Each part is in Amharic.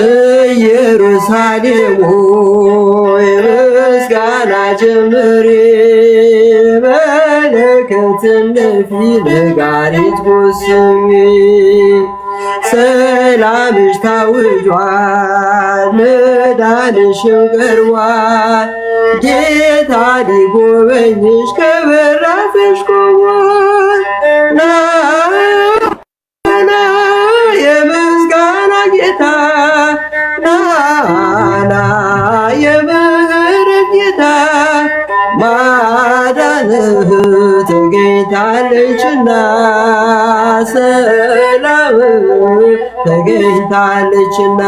ኢየሩሳሌም ሆይ ምስጋና ጀምሪ፣ መለከትን ነፊ ነጋሪት ጎስሚ። ሰላምሽ ታውጇል መዳንሽም ቀርቧል፣ ጌታ ሊጎበኝሽ ከበራፍሽ ቆሟል። ና የምስጋና ጌታ ና የምህረት ጌታ፣ ማዳንህ ተገኝታለችና ሰላም ተገኝታለችና።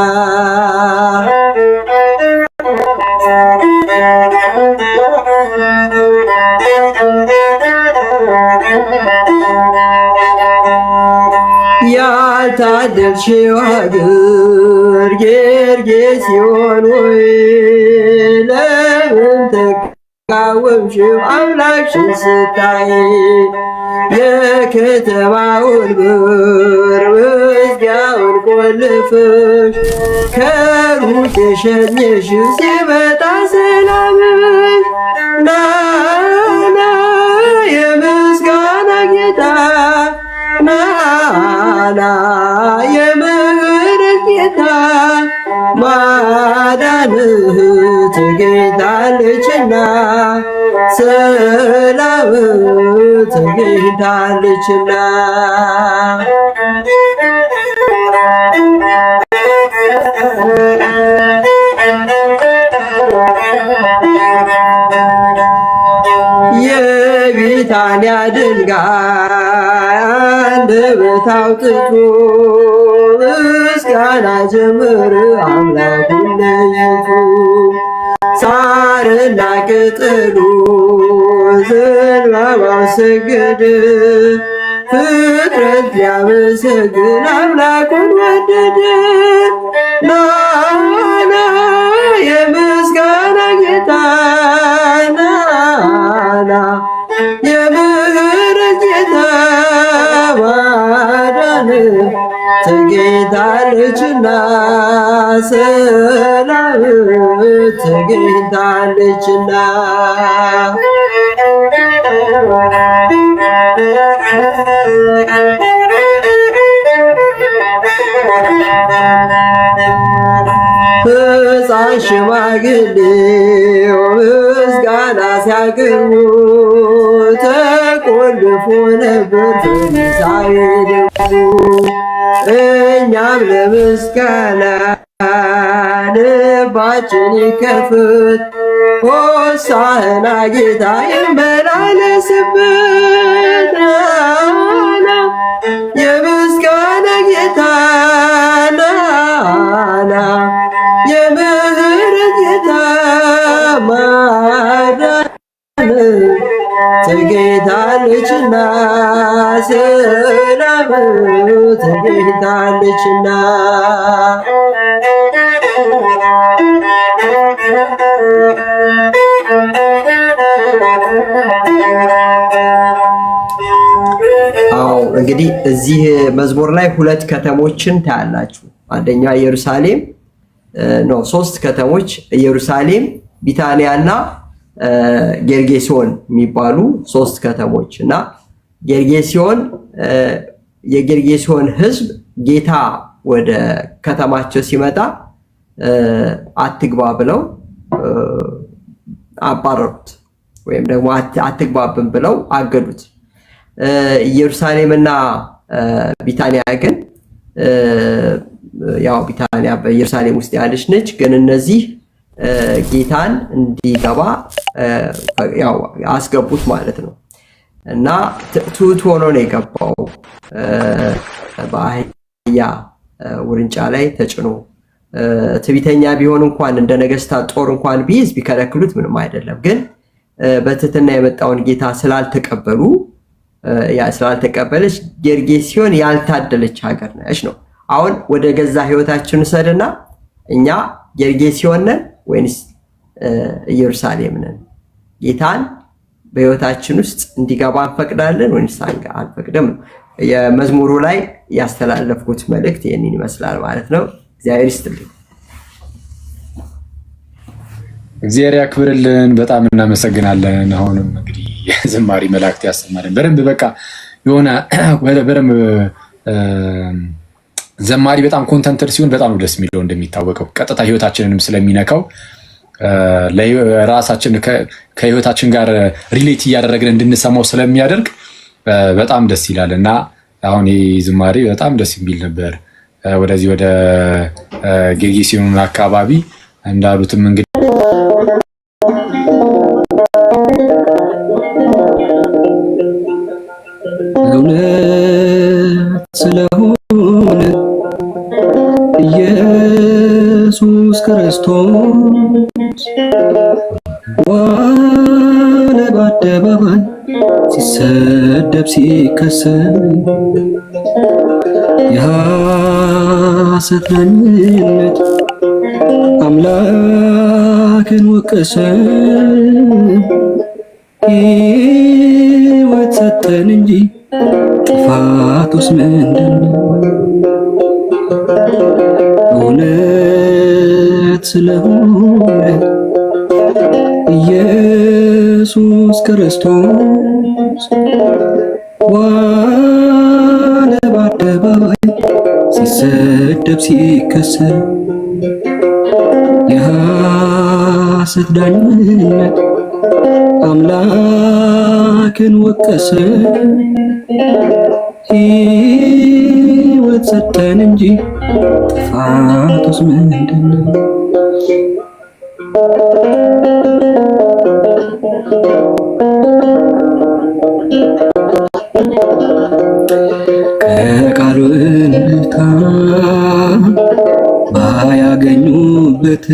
ያልታደልሽው ሀገር ጌርጌሴኖን ሆይ ለምን ተቃወምሽው አምላክሽን ስታይ? የከተማውን በር መዝጊያውን ቆልፈሽ ከሩቅ የሸኘሽው ሲመጣ ሰላምሽ። ና የምስጋና ጌታ ና የምህረት ጌታ፣ ማዳንህ ተገኝታለችና ሰላም ተገኝታለችና። የቢታንያ ድንጋይ አንደበት አውጥቶ ምስጋና ጀመረ አምላኩን ለይቶ። ሳርና ቅጠሉ ዘንባባው ሰገደ፣ ፍጥረት ሊያመሰግን አምላኩን ወደደ። ና የምስጋና ጌታ ና የምህረት ጌታ፣ ማዳን ተገኝታለችና ሰላም ተገኝታለችና። ሕፃን ሽማግሌው ምስጋና ሲያቀርቡ ተቆልፎ ነበር ፈሪሳዊ ልቡ። እኛም ለምስጋና ልባችን ይከፍት፣ ሆሳዕና ጌታ ይመላለስበት። ና የምስጋና ጌታ ና የምህረት ጌታ፣ ማዳን ተገኝታለችና ሰላም ተገኝታለችና። አዎ እንግዲህ እዚህ መዝሙር ላይ ሁለት ከተሞችን ታያላችሁ። አንደኛ ኢየሩሳሌም ነው፣ ሶስት ከተሞች ኢየሩሳሌም፣ ቢታንያና ጌርጌሴኖን የሚባሉ ሶስት ከተሞች እና የጌርጌሴኖን ሕዝብ ጌታ ወደ ከተማቸው ሲመጣ አትግባ ብለው አባረሩት፣ ወይም ደግሞ አትግባብን ብለው አገዱት። ኢየሩሳሌምና ቢታንያ ግን ያው ቢታንያ በኢየሩሳሌም ውስጥ ያለች ነች፣ ግን እነዚህ ጌታን እንዲገባ ያው አስገቡት ማለት ነው። እና ትሑት ሆኖ ነው የገባው። በአህያ ውርንጫ ላይ ተጭኖ ትዕቢተኛ ቢሆን እንኳን እንደ ነገስታት ጦር እንኳን ቢይዝ ቢከለክሉት ምንም አይደለም። ግን በትህትና የመጣውን ጌታ ስላልተቀበለች ጌርጌሴኖን ያልታደለች ሀገር ነች ነው። አሁን ወደ ገዛ ህይወታችን ሰደና እኛ ጌርጌሴኖን ነን ወይንስ ኢየሩሳሌም ነን? ጌታን በህይወታችን ውስጥ እንዲገባ እንፈቅዳለን ወይንስ አንፈቅድም? የመዝሙሩ ላይ ያስተላለፍኩት መልእክት ይህንን ይመስላል ማለት ነው። እግዚአብሔር ይስጥልኝ። እግዚአብሔር ያክብርልን። በጣም እናመሰግናለን። አሁንም እንግዲህ የዝማሬ መላእክት ያሰማልን። በደንብ በቃ የሆነ በደንብ ዘማሪ በጣም ኮንተንትድ ሲሆን በጣም ነው ደስ የሚለው። እንደሚታወቀው ቀጥታ ህይወታችንንም ስለሚነካው ለራሳችን ከህይወታችን ጋር ሪሌት እያደረግን እንድንሰማው ስለሚያደርግ በጣም ደስ ይላል እና አሁን ይህ ዝማሬ በጣም ደስ የሚል ነበር። ወደዚህ ወደ ጌርጌሴኖን አካባቢ እንዳሉትም እንግዲህ እውነት ስለሆነ ኢየሱስ ክርስቶስ ዋለ በአደባባይ ሲሰደብ ሲከሰስ የሐሰት ዳኝነት አምላክን ወቀሰ። ሕይወት ሰጠን እንጂ ጥፋቱስ ምንድነው? እውነት ስለሆነ ኢየሱስ ክርስቶስ ዋለ በአደባባይ ሲሰደብ ሲከሰስ የሐሰት ዳኝነት አምላክን ወቀሰ። ሕይወት ሰጠን እንጂ ጥፋቱስ ምንድነው? ከቃሉ እንታ ባያገኙበት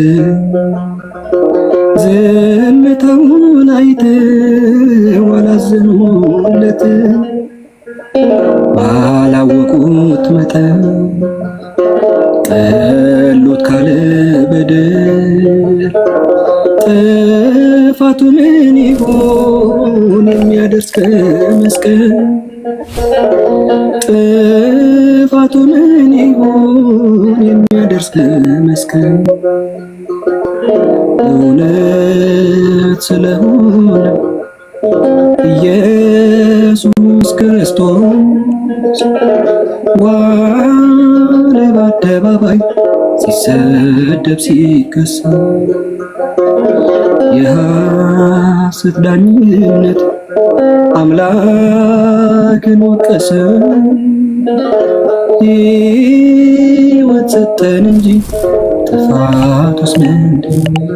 ዝምታውን አይተው አላዘኑለት። ባላወቁት መጠን ጠሉት ካለ በደል ጥፋቱ ምን ይሆን የሚያደርስ ከመስቀል? ጥፋቱ ምን ይሆን የሚያደርስ ከመስቀል? እውነት ስለሆነ ኢየሱስ ክርስቶስ ዋለ በአደባባይ ሲሰደብ ሲከሰስ የሐሰት ዳኝነት አምላክን ወቀሰ። ሕይወት ሰጠን እንጂ ጥፋቱስ ምንድነው?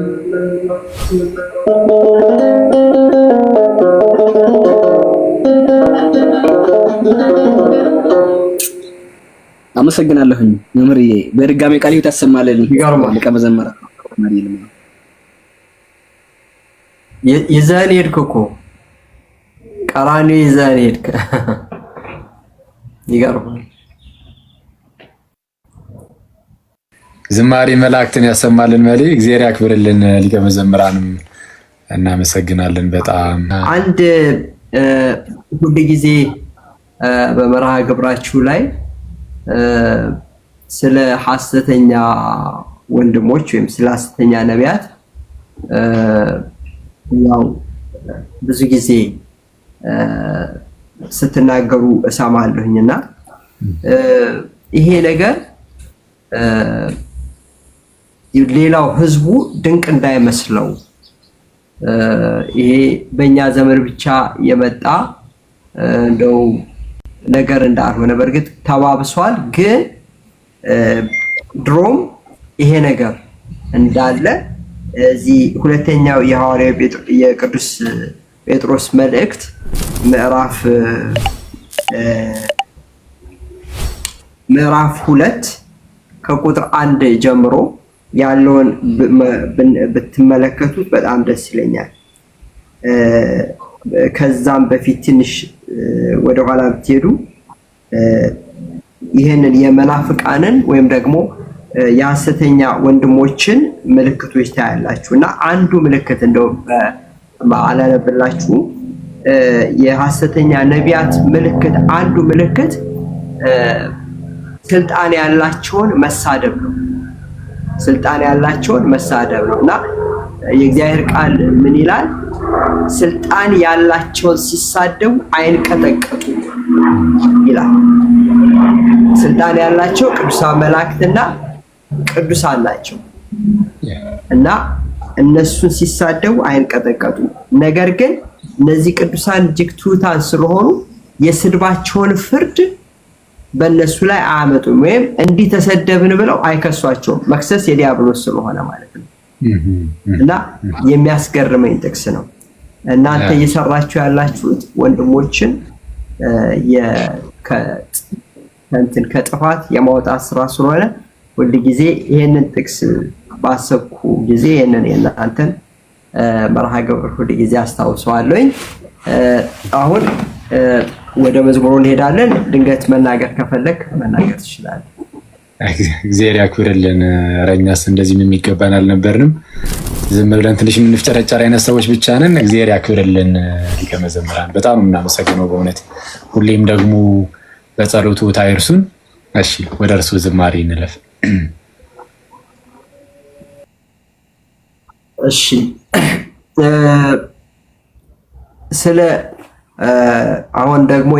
አመሰግናለሁኝ መምህርዬ። በድጋሚ ቃል ሕይወት ያሰማልን። ሊቀ መዘምራን ይዘህን ሄድክ እኮ ቀራንዮ ይዘህን ሄድክ። ይገርማል። ዝማሬ መላእክትን ያሰማልን። እግዚአብሔር ያክብርልን። ሊቀ መዘምራንም እናመሰግናለን በጣም። አንድ ሁሉ ጊዜ በመርሃ ግብራችሁ ላይ ስለ ሐሰተኛ ወንድሞች ወይም ስለ ሐሰተኛ ነቢያት ያው ብዙ ጊዜ ስትናገሩ እሰማለሁኝና ይሄ ነገር ሌላው ህዝቡ ድንቅ እንዳይመስለው ይሄ በእኛ ዘመን ብቻ የመጣ እንደው ነገር እንዳልሆነ በእርግጥ ተባብሷል። ግን ድሮም ይሄ ነገር እንዳለ እዚህ ሁለተኛው የሐዋርያው የቅዱስ ጴጥሮስ መልእክት ምዕራፍ 2 ከቁጥር 1 ጀምሮ ያለውን ብትመለከቱት በጣም ደስ ይለኛል። ከዛም በፊት ትንሽ ወደ ኋላ ብትሄዱ ይህንን የመናፍቃንን ወይም ደግሞ የሐሰተኛ ወንድሞችን ምልክቶች ታያላችሁ እና አንዱ ምልክት እንደው አላነብላችሁ የሐሰተኛ ነቢያት ምልክት አንዱ ምልክት ስልጣን ያላቸውን መሳደብ ነው። ስልጣን ያላቸውን መሳደብ ነው እና የእግዚአብሔር ቃል ምን ይላል? ስልጣን ያላቸውን ሲሳደቡ አይንቀጠቀጡ ይላል። ስልጣን ያላቸው ቅዱሳን መላእክትና ቅዱሳን ናቸው እና እነሱን ሲሳደቡ አይንቀጠቀጡ። ነገር ግን እነዚህ ቅዱሳን እጅግ ትሑታን ስለሆኑ የስድባቸውን ፍርድ በእነሱ ላይ አያመጡም፣ ወይም እንዲህ ተሰደብን ብለው አይከሷቸውም። መክሰስ የዲያብሎስ ስለሆነ ማለት ነው። እና የሚያስገርመኝ ጥቅስ ነው። እናንተ እየሰራችሁ ያላችሁት ወንድሞችን ከጥፋት የማውጣት ስራ ስለሆነ ሁል ጊዜ ይሄንን ጥቅስ ባሰብኩ ጊዜ ይሄንን የእናንተን መርሃ ግብር ሁል ጊዜ አስታውሰዋለሁኝ። አሁን ወደ መዝሙሩ እንሄዳለን። ድንገት መናገር ከፈለክ መናገር ትችላለህ። እግዚአብሔር ያክብርልን። እኛስ እንደዚህም የሚገባን አልነበርንም። ዝም ብለን ትንሽ የምንፍጨረጨር አይነት ሰዎች ብቻ ነን። እግዚአብሔር ያክብርልን። ሊቀ መዘምራን በጣም የምናመሰግነው በእውነት ሁሌም ደግሞ በጸሎቱ ታይርሱን። እሺ ወደ እርሱ ዝማሬ እንለፍ። እሺ ስለ አሁን ደግሞ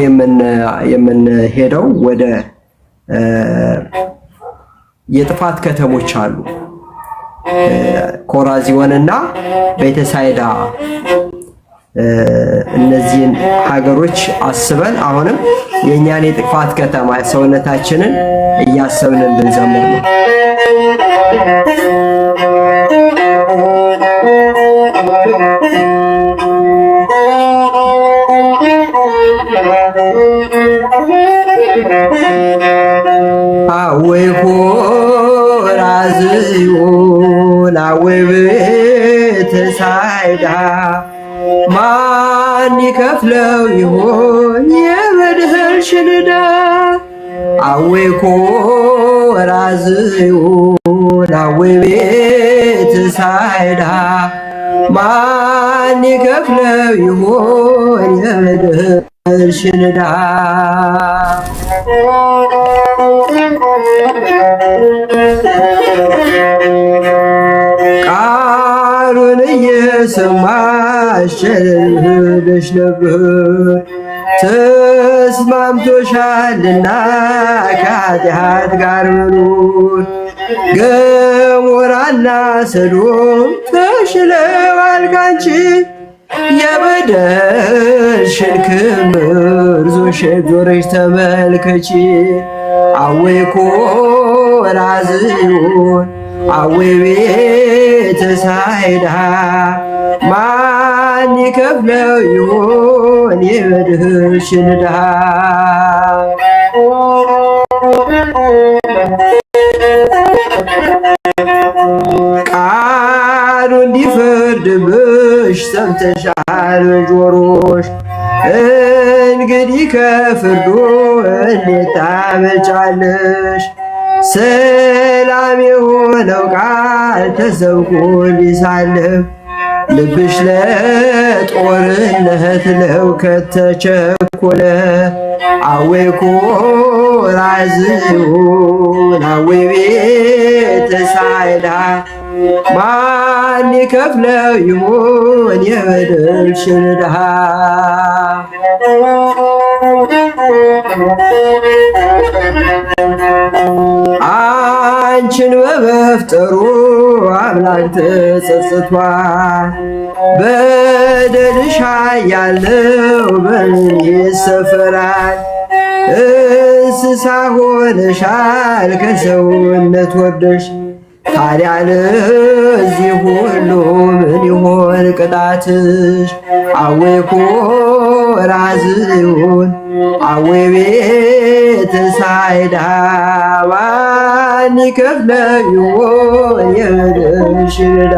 የምንሄደው ወደ የጥፋት ከተሞች አሉ። ኮራዚዮንና ቤተሳይዳ እነዚህን ሀገሮች አስበን አሁንም የእኛን የጥፋት ከተማ ሰውነታችንን እያሰብን እንድንዘምር ነው። አወይ ኮራዚዮን አወይ ቤተሳይዳ ማን ይከፍለው ይሆን የበደልሽን ዕዳ? አወይ ኮራዚዮን አወይ ቤተሳይዳ ማን ይከፍለው ይሆን የበደልሽን ዕዳ? ቃሉን እየሰማሽ ቸልለሽ ነበር ተስማምቶሻልና ከኃጢአት ጋር መኖር። ገሞራና ሰዶም ተሽለዋል ካንቺ የበደልሽን ክምር ዞረሽ ተመልከቺ። አወይ ኮራዚዮን አወይ ቤተሳይዳ ማን ይከፍለው ይሆን የበደልሽን ዕዳ? ቃሉ እንዲፈርድብሽ ሰምተሻል በጆሮሽ። እንግዲህ ከፍርዱ እንዴት ታመልጫለሽ? ሰላም የሆነው ቃል ተሰብኮልሽ ሳለፍ ልብሽ ለጦርነት ለውከት ተቸኮለ። አወይ ኮራዚዮን አወይ ቤተሳይዳ ማን ይከፍለው ይሆን የበደልሽን ዕዳ? አንቺን በመፍጠሩ አምላክ ተጸጽቷል። በደልሽ ያለው በምን ይሰፈራል? እንስሳ ሆነሻል ከሰውነት ወርደሽ። ታዲያ ለዚህ ሁሉ ምን ይሆን ቅጣትሽ? አወይ ኮራዚዮን አወይ ቤተሳይዳ ማን ይከፍለው ይሆን የበደልሽን ዕዳ?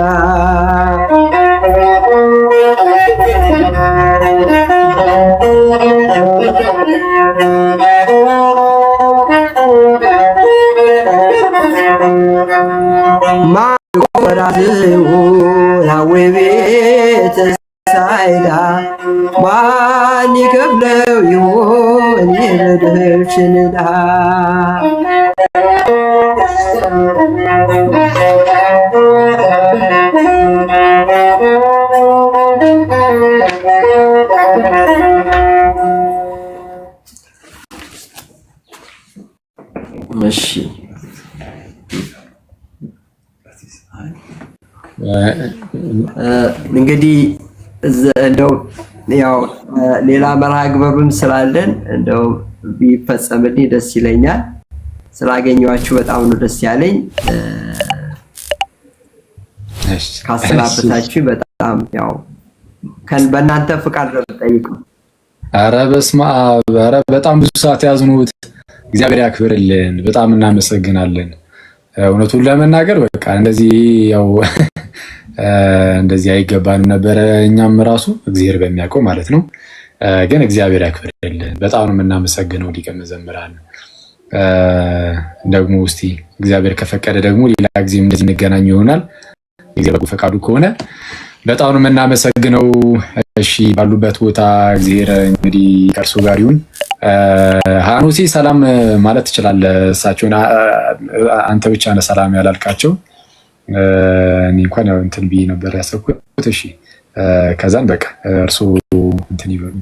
ማን ኮራዚዮን አወይ ቤተሳይዳ ማን ይከፍለው ይሆን የበደልሽን ዕዳ? እንግዲህ እንደው ያው ሌላ መርሃ ግብርም ስላለን እንደው ቢፈጸምልኝ ደስ ይለኛል። ስላገኘኋችሁ በጣም ነው ደስ ያለኝ። ካሰናበታችሁ በጣም ያው በእናንተ ፍቃድ ነው የምጠይቀው። ኧረ በስመ አብ! ኧረ በጣም ብዙ ሰዓት ያዝኑት። እግዚአብሔር ያክብርልን። በጣም እናመሰግናለን። እውነቱን ለመናገር በቃ እንደዚህ ያው እንደዚህ አይገባንም ነበረ፣ እኛም ራሱ እግዚአብሔር በሚያውቀው ማለት ነው። ግን እግዚአብሔር ያክብርልን። በጣም ነው የምናመሰግነው ሊቀ መዘምራን። ደግሞ እስቲ እግዚአብሔር ከፈቀደ ደግሞ ሌላ ጊዜም እንደዚህ እንገናኝ ይሆናል። እግዚአብሔር ፈቃዱ ከሆነ በጣም ነው የምናመሰግነው። እሺ ባሉበት ቦታ እግዚአብሔር እንግዲህ ከእርሱ ጋር ይሁን። ሃኑሲ ሰላም ማለት ትችላለህ። እሳቸውን አንተ ብቻ ነህ ሰላም ያላልካቸው። እኔ እንኳን ያው እንትን ብዬ ነበር ያሰብኩት። እሺ ከዛን በቃ እርሱ እንትን ይበሉ።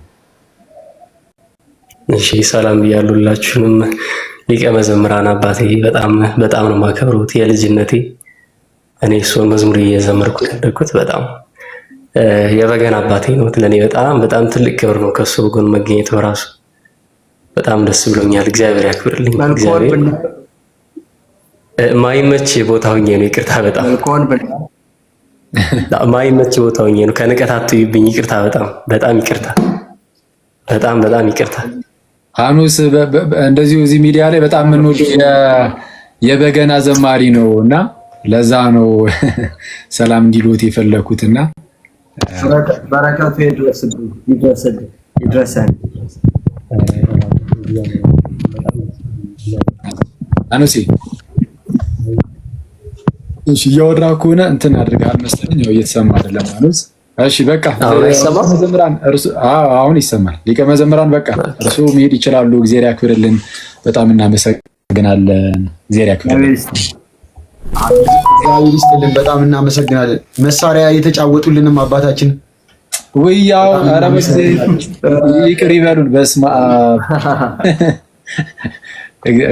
እሺ ሰላም ብያሉላችሁንም። ሊቀ መዘምራን አባቴ በጣም ነው የማከብሩት። የልጅነቴ እኔ እሱን መዝሙር እየዘመርኩ ያደግኩት በጣም የበገና አባቴ ነው። ለእኔ በጣም ትልቅ ክብር ነው ከሱ ጎን መገኘት በራሱ በጣም ደስ ብሎኛል። እግዚአብሔር ያክብርልኝ። እግዚአብሔር ማይመች ቦታ ሆኜ ነው፣ ይቅርታ በጣም ማይመች ቦታ ሆኜ ነው። ከንቀት አትዩብኝ፣ ይቅርታ በጣም ይቅርታ፣ በጣም ይቅርታ። ሃኑስ እንደዚሁ እዚህ ሚዲያ ላይ በጣም የምንወድ የበገና ዘማሪ ነው እና ለዛ ነው ሰላም እንዲሉት የፈለኩትና በረከቱ ይድረሰን። ሃኑሲ እሺ፣ እያወራህ ከሆነ እንትን አድርገሃል መሰለኝ። ያው እየተሰማ አይደለም ሃኑስ። እሺ በቃ መዘምራን እርሱ አሁን ይሰማል። ሊቀ መዘምራን በቃ እርሱ መሄድ ይችላሉ። እግዚአብሔር ያክብርልን። በጣም እናመሰግናለን። እግዚአብሔር ያክብርልን። እግዚአብሔር ይስጥልን። በጣም እናመሰግናለን። መሳሪያ የተጫወቱልንም አባታችን ወያው አረመስ ይቅር ይበሉን። በስመ አብ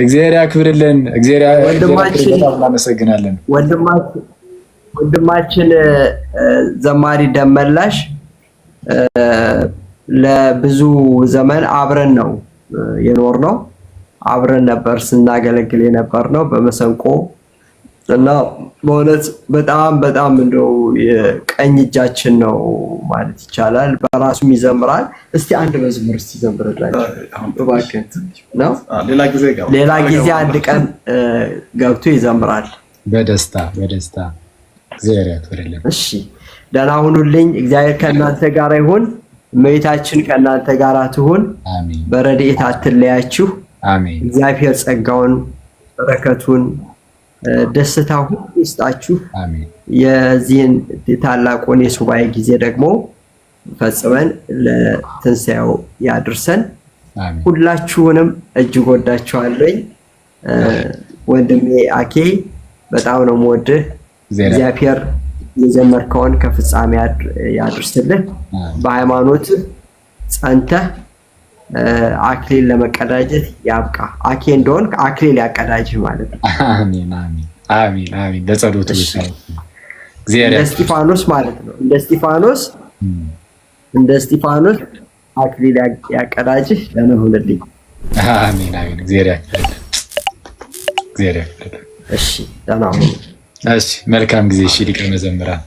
እግዚአብሔር ያክብርልን። እግዚአብሔር እናመሰግናለን። ወንድማችን ዘማሪ ደመላሽ ለብዙ ዘመን አብረን ነው የኖርነው። አብረን ነበር ስናገለግል የነበርነው በመሰንቆ እና በእውነት በጣም እንደው የቀኝ እጃችን ነው ማለት ይቻላል። በራሱም ይዘምራል። እስቲ አንድ መዝሙር እስቲ ዘምርላችሁ እባክህ ነው። ሌላ ጊዜ አንድ ቀን ገብቶ ይዘምራል በደስታ እግዚአብሔር ያክብርልን። እሺ ደህና ሁኑልኝ። እግዚአብሔር ከእናንተ ጋር ይሁን። እመቤታችን ከእናንተ ጋር ትሁን። አሜን። በረድኤት አትለያችሁ። አሜን። እግዚአብሔር ጸጋውን በረከቱን ደስታ ሁሉ ይስጣችሁ። አሜን። የዚህን ታላቁን የሱባኤ ጊዜ ደግሞ ፈጽመን ለትንሣኤው ያድርሰን። አሜን። ሁላችሁንም እጅግ ወዳችኋለሁ። ወንድሜ አኬ በጣም ነው የምወድህ። እግዚአብሔር የጀመርከውን ከፍጻሜ ያድርስልህ። በሃይማኖት ጸንተህ አክሊል ለመቀዳጀት ያብቃ። አኬ እንደሆን አክሊል ያቀዳጅህ ማለት ነው። አሜን አሜን አሜን አሜን። ለጸሎቱ እግዚአብሔር እንደ እስጢፋኖስ ማለት ነው። እንደ እስጢፋኖስ አክሊል ያቀዳጅህ። ደህና ሁንልኝ። አሜን አሜን። እግዚአብሔር ያክብርልን። እሺ ደህና ሁኑ። እሺ መልካም ጊዜ። እሺ ሊቀ መዘምራን